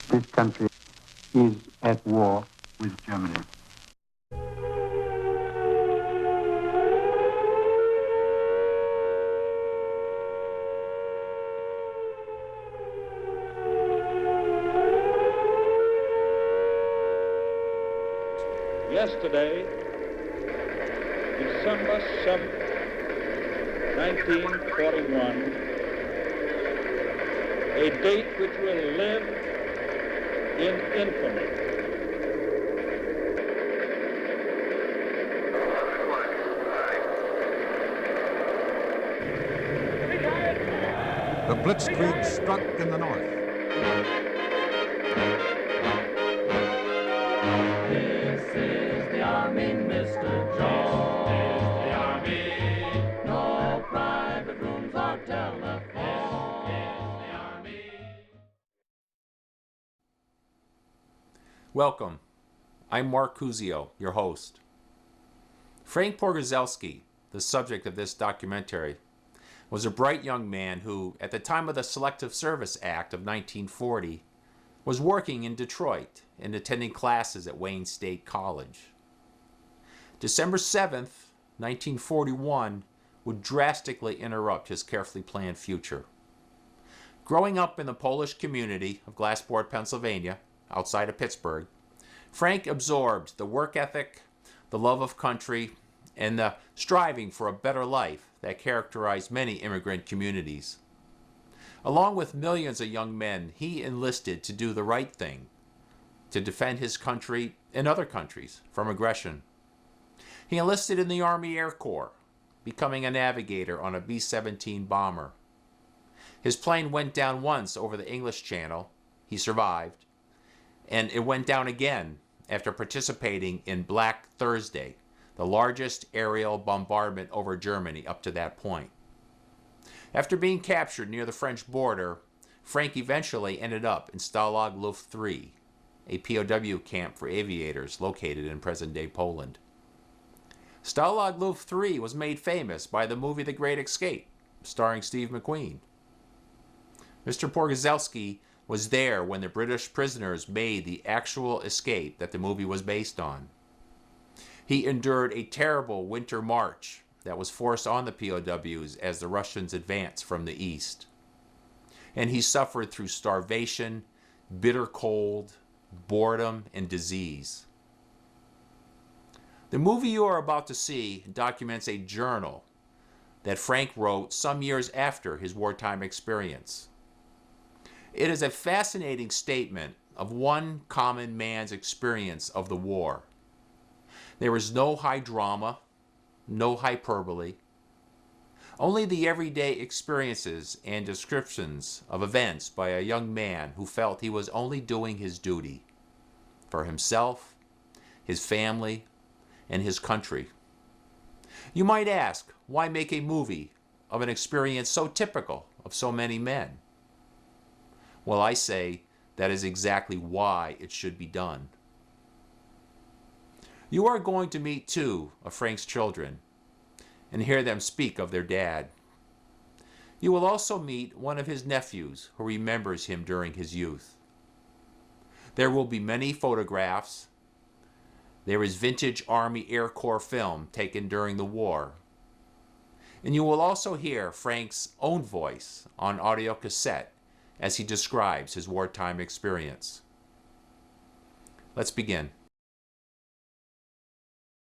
This country is at war with Germany. Yesterday, December 7th, 1941, a date which will live in infamy. The Blitzkrieg struck in the north. This is the Army, Mr. Jones. This is the Army. No private rooms or telephones. This is the Army. Welcome. I'm Mark Kuzio, your host. Frank Pogorzelski, the subject of this documentary, was a bright young man who, at the time of the Selective Service Act of 1940, was working in Detroit and attending classes at Wayne State College. December 7th, 1941, would drastically interrupt his carefully planned future. Growing up in the Polish community of Glassport, Pennsylvania, outside of Pittsburgh, Frank absorbed the work ethic, the love of country, and the striving for a better life that characterized many immigrant communities. Along with millions of young men, he enlisted to do the right thing, to defend his country and other countries from aggression. He enlisted in the Army Air Corps, becoming a navigator on a B-17 bomber. His plane went down once over the English Channel. He survived. And it went down again after participating in Black Thursday, the largest aerial bombardment over Germany up to that point. After being captured near the French border, Frank eventually ended up in Stalag Luft III, a POW camp for aviators located in present-day Poland. Stalag Luft III was made famous by the movie The Great Escape, starring Steve McQueen. Mr. Pogorzelski was there when the British prisoners made the actual escape that the movie was based on. He endured a terrible winter march that was forced on the POWs as the Russians advanced from the east. And he suffered through starvation, bitter cold, boredom, and disease. The movie you are about to see documents a journal that Frank wrote some years after his wartime experience. It is a fascinating statement of one common man's experience of the war. There is no high drama, no hyperbole, only the everyday experiences and descriptions of events by a young man who felt he was only doing his duty for himself, his family, and his country. You might ask, why make a movie of an experience so typical of so many men? Well, I say that is exactly why it should be done. You are going to meet two of Frank's children and hear them speak of their dad. You will also meet one of his nephews who remembers him during his youth. There will be many photographs. There is vintage Army Air Corps film taken during the war. And you will also hear Frank's own voice on audio cassette as he describes his wartime experience. Let's begin.